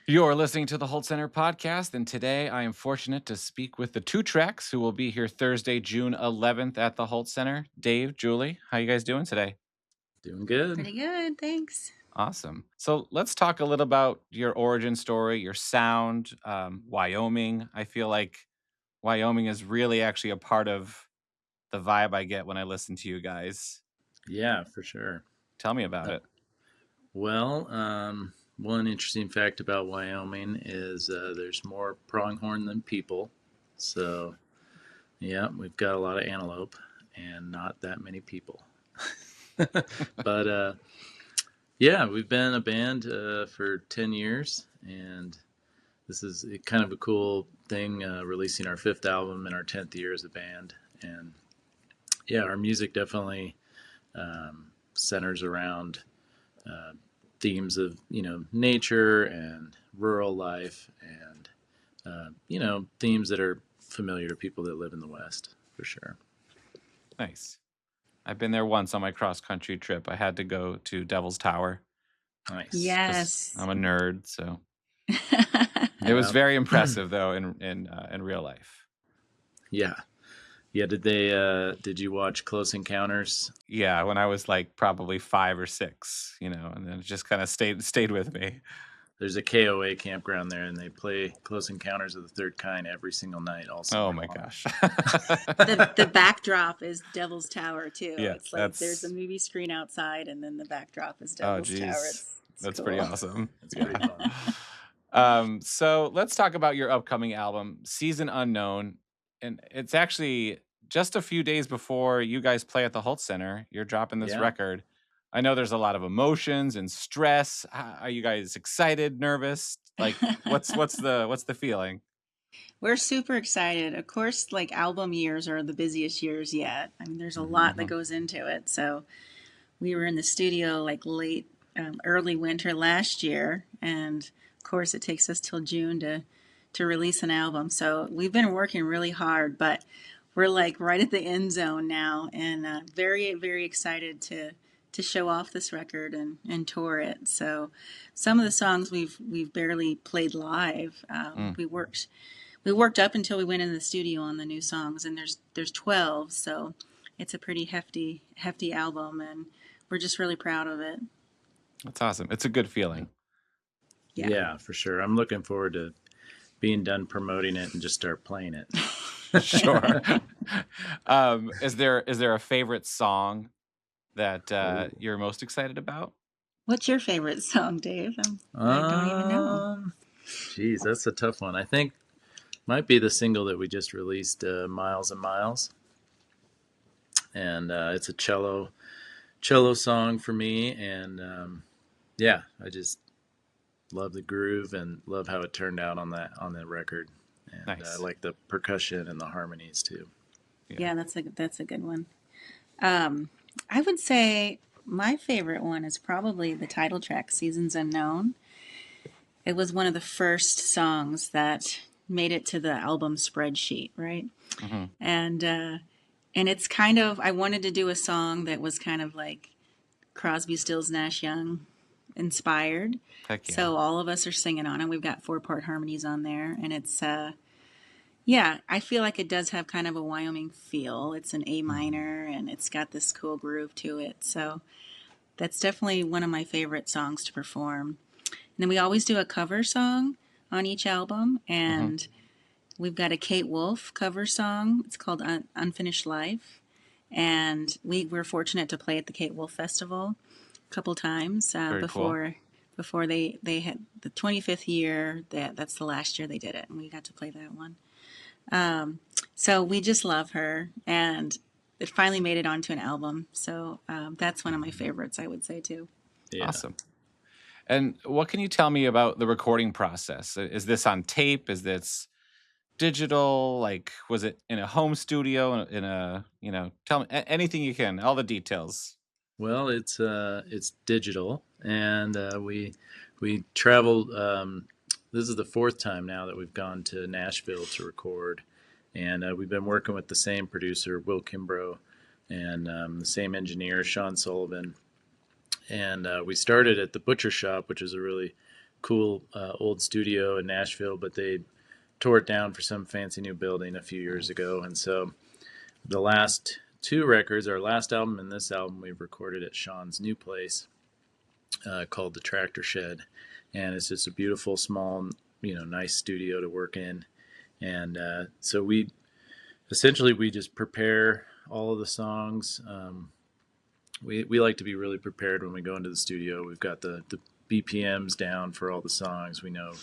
You're listening to the Hult Center podcast, and today I am fortunate to speak with the two tracks who will be here Thursday, June 11th at the Hult Center. Dave, Julie, how you guys doing today? Doing good. Pretty good, thanks. Awesome. So let's talk a little about your origin story, your sound, Wyoming. I feel like Wyoming is really actually a part of the vibe I get when I listen to you guys. Yeah, for sure. Tell me about Uh, it. well, one interesting fact about Wyoming is there's more pronghorn than people. So, yeah, we've got a lot of antelope and not that many people. But yeah, we've been a band for 10 years, and this is kind of a cool thing, releasing our fifth album in our 10th year as a band. And yeah, our music definitely centers around uh, themes of nature and rural life, and themes that are familiar to people that live in the West, for sure. Nice. I've been there once on my cross country trip. I had to go to Devil's Tower Nice. because Yes. I'm a nerd. So it was Yeah. very impressive, though, in real life. Yeah. Did you watch Close Encounters? Yeah, when I was like probably 5 or 6, and then it just kind of stayed with me. There's a KOA campground there, and they play Close Encounters of the Third Kind every single night all summer Oh my long. gosh. The backdrop is Devil's Tower too. Yeah, It's like there's a movie screen outside, and then the backdrop is oh Devil's Tower. geez, It's that's cool. pretty awesome. It's pretty fun. So let's talk about your upcoming album, Season Unknown, and it's actually just a few days before you guys play at the Hult Center. You're dropping this Yeah. record. I know there's a lot of emotions and stress. Are you guys excited, nervous? Like, what's the feeling? We're super excited. Of course, like album years are the busiest years yet. I mean, there's a lot that goes into it. So we were in the studio like late, early winter last year, and of course, it takes us till June to release an album. So we've been working really hard, but we're like right at the end zone now, and very very excited to show off this record and tour it. So some of the songs we've barely played live. We worked up until we went in the studio on the new songs, and there's 12, so it's a pretty hefty album, and we're just really proud of it. That's awesome. It's a good feeling. Yeah, for sure. I'm looking forward to being done promoting it and just start playing it. Sure. Is there a favorite song that you're most excited about? What's your favorite song, Dave? I don't even know. Geez, that's a tough one. I think might be the single that we just released, "Miles and Miles," and it's a cello song for me. And yeah, I just love the groove and love how it turned out on that record. And Nice. I like the percussion and the harmonies too. Yeah, that's a good one. I would say my favorite one is probably the title track, "Seasons Unknown." It was one of the first songs that made it to the album spreadsheet, right? Mm-hmm. And it's kind of, I wanted to do a song that was kind of like Crosby, Stills, Nash Young inspired. Heck yeah. So all of us are singing on it. We've got 4-part harmonies on there, and it's yeah, I feel like it does have kind of a Wyoming feel. It's an A minor, and it's got this cool groove to it. So that's definitely one of my favorite songs to perform. And then we always do a cover song on each album, and we've got a Kate Wolf cover song. It's called Unfinished Life, and we were fortunate to play at the Kate Wolf Festival a couple times before they had the 25th year. That's the last year they did it, and we got to play that one. So we just love her, and it finally made it onto an album. So that's one of my favorites, I would say, too. Yeah. Awesome. And what can you tell me about the recording process? Is this on tape? Is this digital? Like, was it in a home studio? Tell me anything you can, all the details. Well, it's digital, and we traveled. This is the fourth time now that we've gone to Nashville to record, and we've been working with the same producer, Will Kimbrough, and the same engineer, Sean Sullivan. And we started at the Butcher Shop, which is a really cool old studio in Nashville, but they tore it down for some fancy new building a few years ago. And so the last two records, our last album and this album, we've recorded at Sean's new place called the Tractor Shed, and it's just a beautiful, small, nice studio to work in. And so we just prepare all of the songs. We like to be really prepared when we go into the studio. We've got the BPMs down for all the songs. We know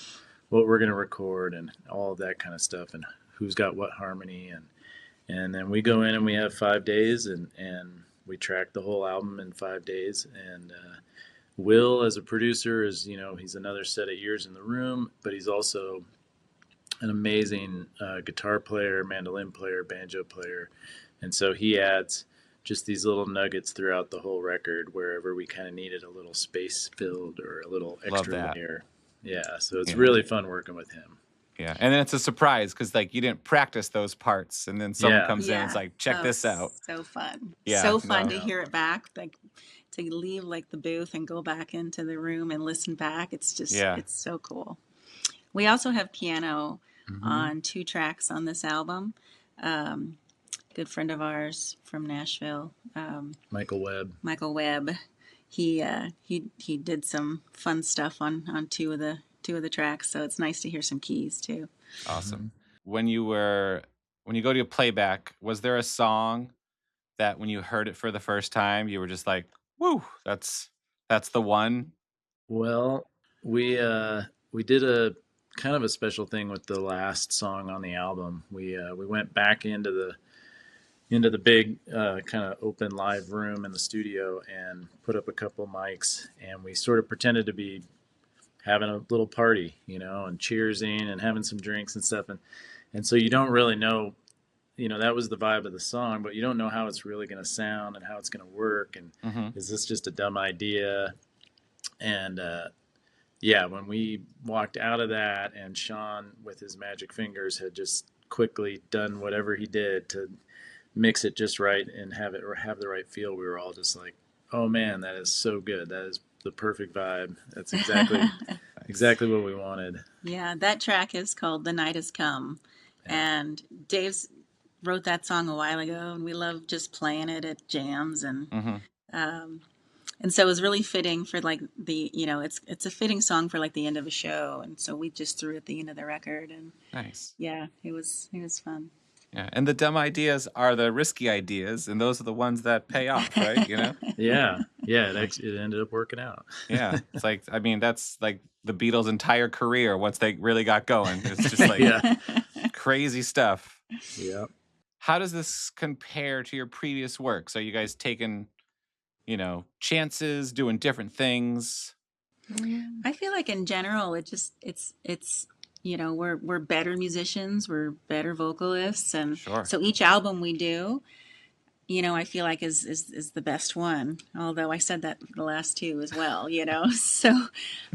what we're going to record and all of that kind of stuff, and who's got what harmony, and then we go in and we have 5 days, and we track the whole album in 5 days. And Will, as a producer, is he's another set of ears in the room, but he's also an amazing guitar player, mandolin player, banjo player, and so he adds just these little nuggets throughout the whole record wherever we kind of needed a little space filled or a little extra layer. Yeah, so it's really fun working with him. Yeah, and then it's a surprise because like you didn't practice those parts, and then someone comes in and it's like, check this out. So fun. Yeah, so fun to hear it back, like to leave like the booth and go back into the room and listen back. It's just it's so cool. We also have piano on 2 tracks on this album. Good friend of ours from Nashville, Michael Webb. He did some fun stuff on two of the tracks, so it's nice to hear some keys too. Awesome. When you go to a playback, was there a song that when you heard it for the first time you were just like, woo, that's the one? Well, we did a kind of a special thing with the last song on the album. We went back into the big kind of open live room in the studio and put up a couple mics, and we sort of pretended to be having a little party, and cheersing and having some drinks and stuff. And so you don't really know, that was the vibe of the song, but you don't know how it's really going to sound and how it's going to work. And is this just a dumb idea? And when we walked out of that and Sean with his magic fingers had just quickly done whatever he did to mix it just right and have the right feel, we were all just like, oh man, that is so good. That is the perfect vibe. That's exactly what we wanted. Yeah, that track is called The Night Has Come. And Dave's wrote that song a while ago, and we love just playing it at jams. And so it was really fitting for like it's a fitting song for like the end of a show. And so we just threw it at the end of the record. And nice. Yeah, it was fun. Yeah, and the dumb ideas are the risky ideas, and those are the ones that pay off, right? Yeah, it ended up working out. Yeah, it's like, I mean, that's like the Beatles' entire career once they really got going. It's just like crazy stuff. Yeah. How does this compare to your previous works? Are you guys taking, chances, doing different things? I feel like in general, it's we're better musicians, we're better vocalists, and so each album we do, I feel like is the best one. Although I said that the last 2 as well, So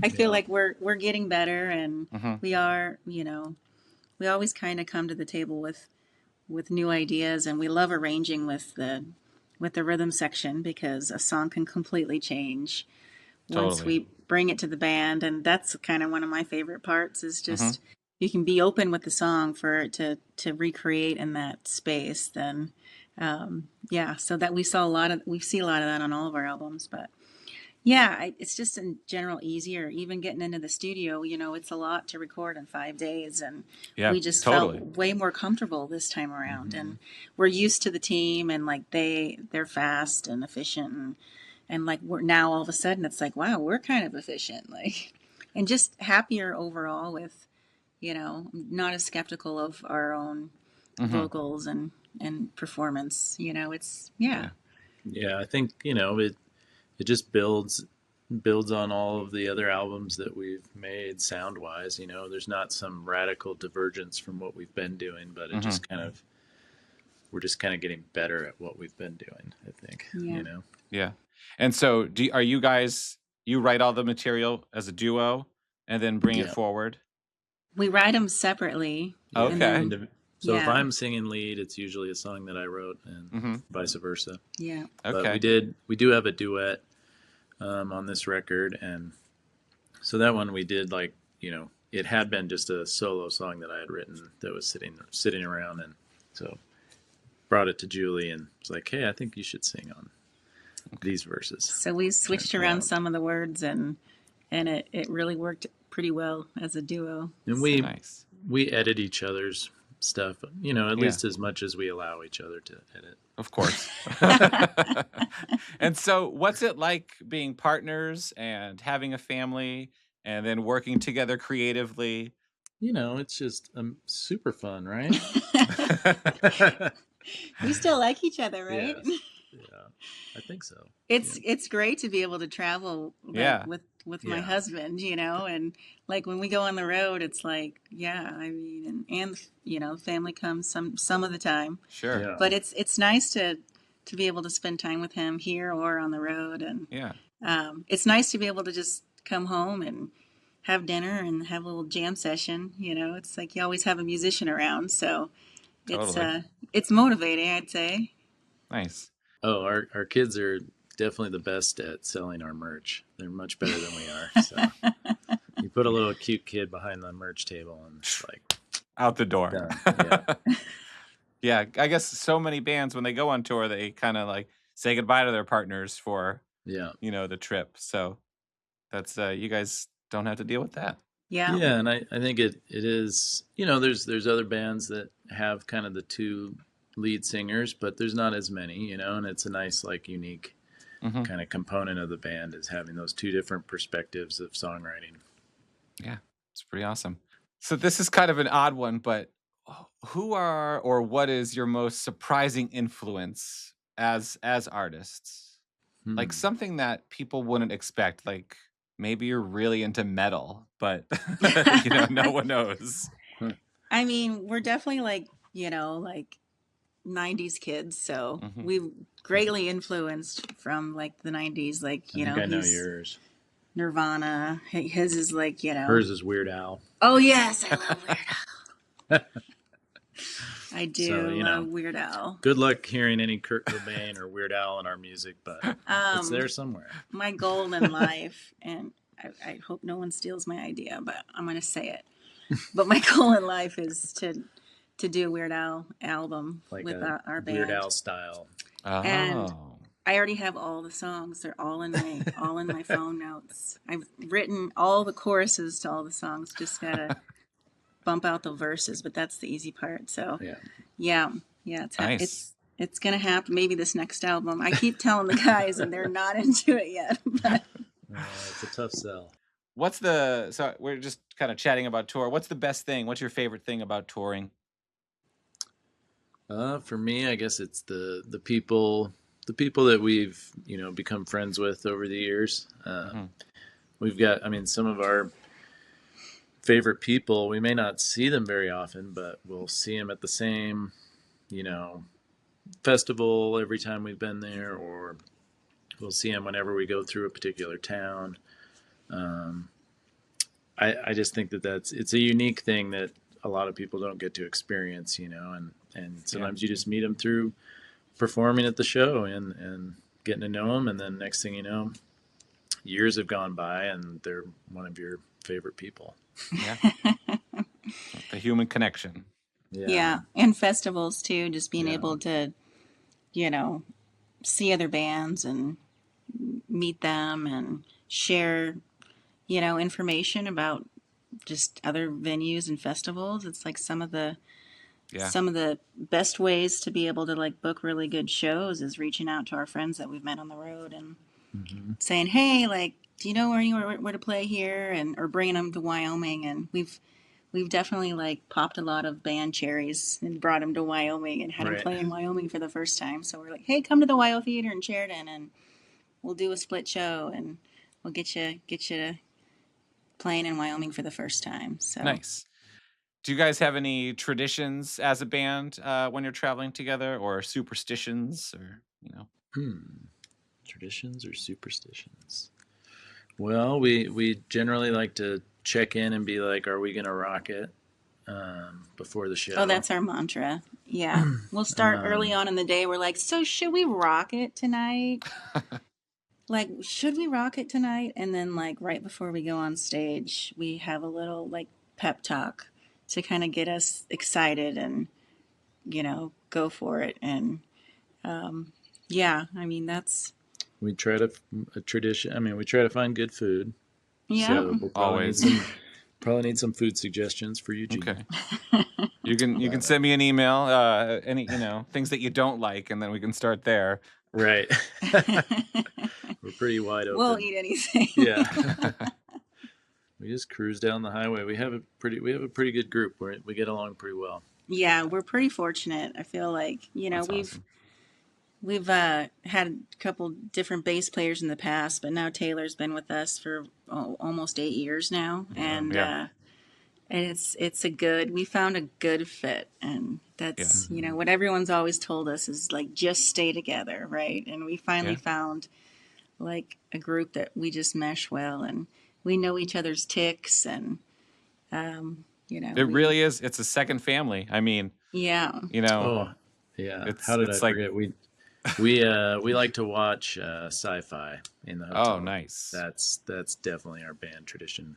I feel like we're getting better, and we are, we always kind of come to the table with new ideas, and we love arranging with the rhythm section because a song can completely change once we bring it to the band. And that's kind of one of my favorite parts is just you can be open with the song for it to recreate in that space. Then so that we see a lot of that on all of our albums. But it's just in general easier. Even getting into the studio, it's a lot to record in 5 days, and we just felt way more comfortable this time around. And we're used to the team, and like they're fast and efficient, and like we're now all of a sudden it's like, wow, we're kind of efficient, like, and just happier overall with, not as skeptical of our own vocals and performance. It's I think it just builds on all of the other albums that we've made sound wise. There's not some radical divergence from what we've been doing, but it just we're just kind of getting better at what we've been doing, I think. Yeah. And so are you guys, you write all the material as a duo and then bring it forward? We write them separately. Okay. So if I'm singing lead, it's usually a song that I wrote, and vice versa. Yeah. Okay. But we do have a duet on this record, and So that one we did like, it had been just a solo song that I had written that was sitting around, and so brought it to Julie and was like, "Hey, I think you should sing on these verses." So we Turned switched it around out. some of the words, and it really worked pretty well as a duo. And So Nice. we edit each other's stuff, at Yeah, least as much as we allow each other to edit. of course. And so, what's it like being partners and having a family and then working together creatively? It's just super fun, right? we still like each other, right? Yes. Yeah. I think so. Yeah. It's great to be able to travel like Yeah, with my Yeah. husband, and like when we go on the road, it's like, yeah, I mean, and family comes some of the time, sure. Yeah. but it's nice to be able to spend time with him here or on the road, and Yeah, it's nice to be able to just come home and have dinner and have a little jam session. It's like you always have a musician around, so it's totally. uh it's motivating, I'd say. Nice. Oh, our kids are definitely the best at selling our merch. They're much better than we are. So you put a little cute kid behind the merch table and it's like Out the door. done. Yeah. Yeah, I guess so many bands when they go on tour, they kind of like say goodbye to their partners for, Yeah. the trip. So that's you guys don't have to deal with that. Yeah. Yeah, and I think it is, there's other bands that have kind of the two lead singers, but there's not as many, and it's a nice like unique Hmm. kind of component of the band is having those two different perspectives of songwriting. Yeah, it's pretty awesome. So this is kind of an odd one, but who are or what is your most surprising influence as artists? Like Hmm. something that people wouldn't expect. Like maybe you're really into metal, but no one knows. I mean, we're definitely like, like 90s kids, so Hmm. we've greatly influenced from like the 90s. Like, I think I know he's yours. Nirvana. His is like, Hers is Weird Al. oh yes, I love Weird Al. I So, do love Weird Al. good luck hearing any Kurt Cobain or Weird Al in our music, but it's Um, there somewhere. my goal in life, and I hope no one steals my idea, but I'm going to say it. But my goal in life is to do a Weird Al album Like with a our Weird band, Al style. and Oh, I already have all the songs. They're all in my phone notes. I've written all the choruses to all the songs. Just gotta bump out the verses, but that's the easy part. So Yeah. yeah, yeah, nice. it's gonna happen. Maybe this next album. I keep telling the guys, and they're not into it yet. But It's a tough sell. So we're just kind of chatting about tour. What's the best thing? What's your favorite thing about touring? For me, I guess it's the people that we've become friends with over the years. Hmm. We've got, I mean, some of our favorite people. We may not see them very often, but we'll see them at the same, you know, festival every time we've been there, or we'll see them whenever we go through a particular town. Um, I just think that it's a unique thing that a lot of people don't get to experience, and Yeah. sometimes you just meet them through performing at the show and getting to know them, and then next thing you know, years have gone by and they're one of your favorite people. Yeah. The human connection. Yeah, yeah, and festivals too. Just being yeah, able to, you know, see other bands and meet them and share, information about just other venues and festivals. It's like Yeah. some of the best ways to be able to like book really good shows is reaching out to our friends that we've met on the road and hmm saying, "Hey, like, do you know where to play here?" and or bringing them to Wyoming. And we've definitely like popped a lot of band cherries and brought them to Wyoming and had them right. play in Wyoming for the first time. So we're like, "Hey, come to the Wyo Theater in Sheridan, and we'll do a split show, and we'll get you playing in Wyoming for the first time." So Nice. Do you guys have any traditions as a band when you're traveling together, or superstitions, or Hmm. Traditions or superstitions? Well, we generally like to check in and be like, "Are we gonna rock it?" Before the oh, show. that's our mantra. Yeah. We'll start early um, on in the day. We're like, so should we rock it tonight? like, should we rock it tonight? And then, like, right before we go on stage, we have a little, like, pep talk to kind of get us excited and, go for it. And yeah, I mean, that's, We try to a tradition. I mean, we try to find good food. yeah. So we'll Always. probably need some food suggestions for Eugene. Okay. You can send me an email, any things that you don't like, and then we can start there. Right. We're pretty wide open. We'll eat anything. Yeah. We just cruise down the highway. We have a pretty good group. We get along pretty well. Yeah, we're pretty fortunate. I feel like, That's awesome. we've had a couple different bass players in the past, but now Taylor's been with us for almost 8 years now, and Yeah. we found a good fit, and that's what everyone's always told us is like just stay together, right? And we finally found like a group that we just mesh well, and we know each other's ticks, and It really is. It's a second family. I mean, yeah. Oh, yeah. How did I forget? We like to watch sci-fi in the hotel. Oh, nice. That's definitely our band tradition.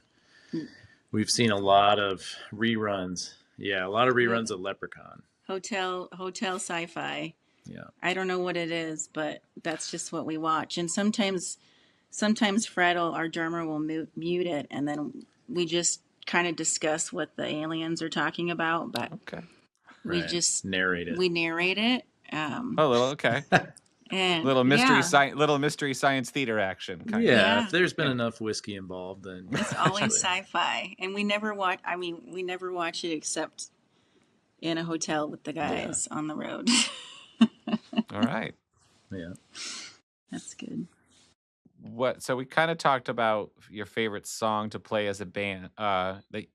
We've seen a lot of reruns. Yeah, a lot of reruns of Leprechaun. Hotel sci-fi. Yeah. I don't know what it is, but that's just what we watch. And sometimes Fred, our drummer, will mute it, and then we just kind of discuss what the aliens are talking about. But okay, we just narrate it. We narrate it. Okay. And little mystery science theater action. Yeah, if there's been enough whiskey involved, then it's always sci-fi. And we never watch. I mean, we never watch it except in a hotel with the guys on the road. All right. Yeah, that's good. So we kind of talked about your favorite song to play as a band,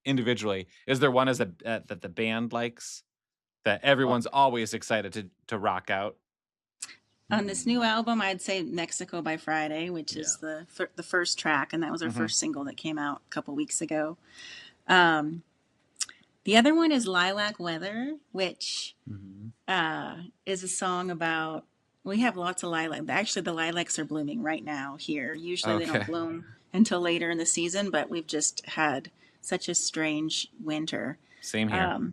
individually. Is there one that the band likes that everyone's always excited to rock out? On this new album, I'd say Mexico by Friday, which is the first track, and that was our first single that came out a couple weeks ago. The other one is Lilac Weather, which is a song about, we have lots of lilac. Actually, the lilacs are blooming right now here. Usually they don't bloom until later in the season, but we've just had such a strange winter. Same here.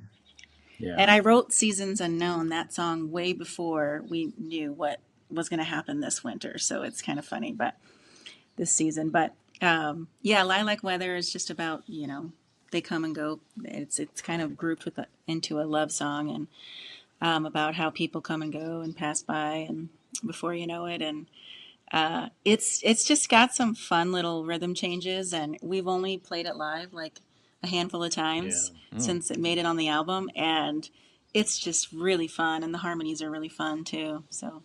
And I wrote Seasons Unknown, that song, way before we knew what was going to happen this winter. So it's kind of funny, but this season. But Lilac Weather is just about, they come and go. It's kind of grouped into a love song, and about how people come and go and pass by, and before you know it. And it's just got some fun little rhythm changes, and we've only played it live like a handful of times since it made it on the album, and it's just really fun, and the harmonies are really fun too. So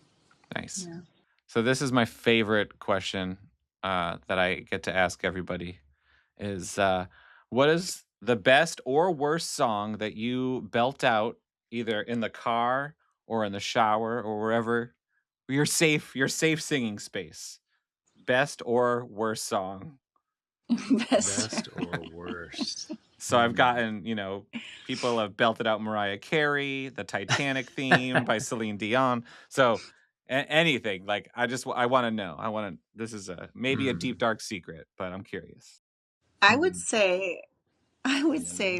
nice. So this is my favorite question that I get to ask everybody is what is the best or worst song that you belt out either in the car or in the shower or wherever your safe singing space? Best or worst song? Best or worst. So I've gotten, people have belted out Mariah Carey, the Titanic theme by Celine Dion. So anything, like I want to know. This is maybe a deep dark secret, but I'm curious. I would say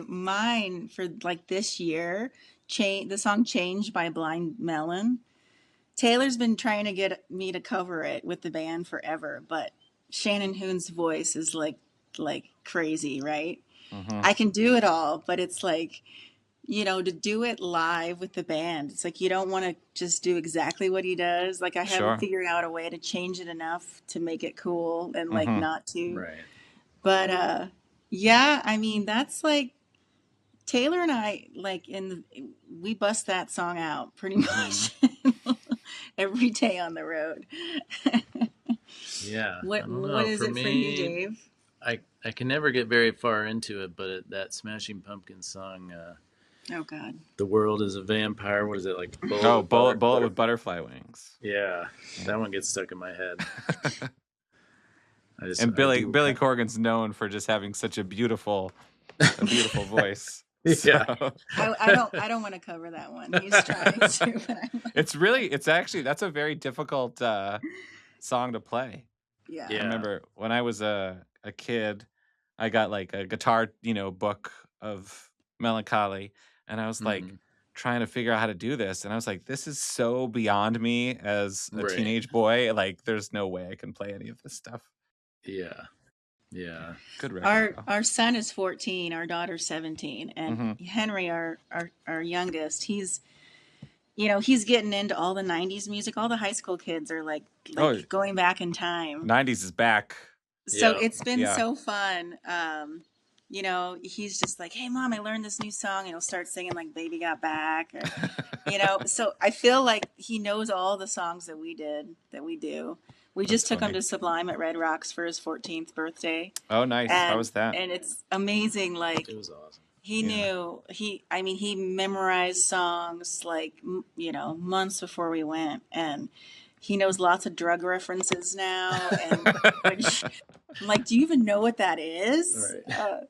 mine for like this year, the song Change by Blind Melon. Taylor's been trying to get me to cover it with the band forever, but Shannon Hoon's voice is like crazy, right? I can do it all, but it's like, to do it live with the band, it's like you don't want to just do exactly what he does. Like I haven't figured out a way to change it enough to make it cool and like not to. Right. But I mean, that's like Taylor and I, like we bust that song out pretty much every day on the road. Yeah. What is it for you, Dave? I can never get very far into it, but that Smashing Pumpkins song, oh God, The World is a Vampire. What is it, like? Bullet with Butterfly Wings. Yeah, that one gets stuck in my head. Billy Corgan's known for just having such a beautiful voice. Yeah, I don't want to cover that one. He's trying to. But it's actually that's a very difficult song to play. Yeah. I Yeah. remember when I was a kid, I got like a guitar, book of melancholy, and I was like Hmm. trying to figure out how to do this, and I was like, this is so beyond me as a Right. teenage boy. Like, there's no way I can play any of this stuff. Yeah. Yeah. Good record Our though. our son is 14, our daughter's 17, and Hmm. Henry, our youngest, he's getting into all the 90s music. All the high school kids are Oh, going back in time. 90s is back. So Yeah. it's been Yeah. so fun. He's just like, "Hey mom, I learned this new song," and he'll start singing like Baby Got Back, or so I feel like he knows all the songs that we do. We That's just took him funny. to Sublime at Red Rocks for his 14th birthday, Oh, nice. How and was that? and it's amazing. Like, It was awesome. he Yeah. knew he memorized songs like months before we went, and he knows lots of drug references now. And which I'm like, do you even know what that All is? right.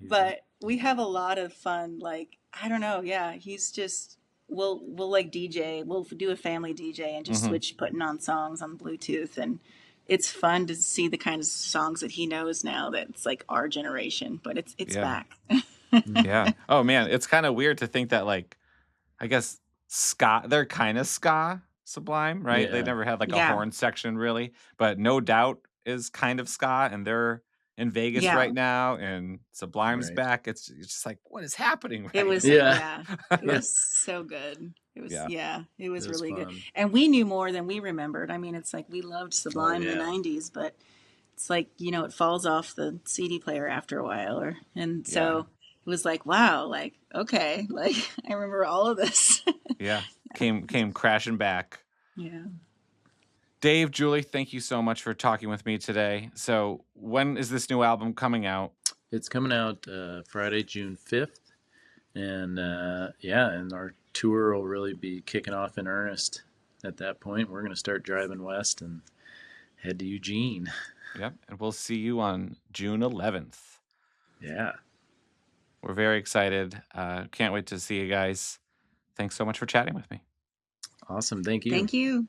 But we have a lot of fun. Like, I don't know. Yeah, he's just we'll like DJ. We'll do a family DJ and just Hmm. switch putting on songs on Bluetooth, and it's fun to see the kind of songs that he knows now. That's like our generation, but it's Yeah. back. Yeah. Oh man, it's kind of weird to think that, like, I guess ska, they're kind of ska Sublime, right? They Yeah. never had like a Yeah, horn section really, but No Doubt is kind of ska, and they're in Vegas yeah. right now, and Sublime's Right. back. It's just like, what is happening It right was, now? Yeah. yeah, it Yeah. was so good. It was, Yeah. yeah, it It was was really good. fun. And we knew more than we remembered. I mean, it's like we loved Oh Sublime in the yeah. 90s, but it's like, it falls off the CD player after a while, and Yeah. so it was like, wow, like, okay, like I remember all of this. Yeah. Came crashing back. Yeah. Dave, Julie, thank you so much for talking with me today. So, when is this new album coming out? It's coming out Friday, June 5th. And and our tour will really be kicking off in earnest at that point. We're going to start driving west and head to Eugene. Yep. And we'll see you on June 11th. Yeah. We're very excited. Can't wait to see you guys. Thanks so much for chatting with me. Awesome. Thank you. Thank you.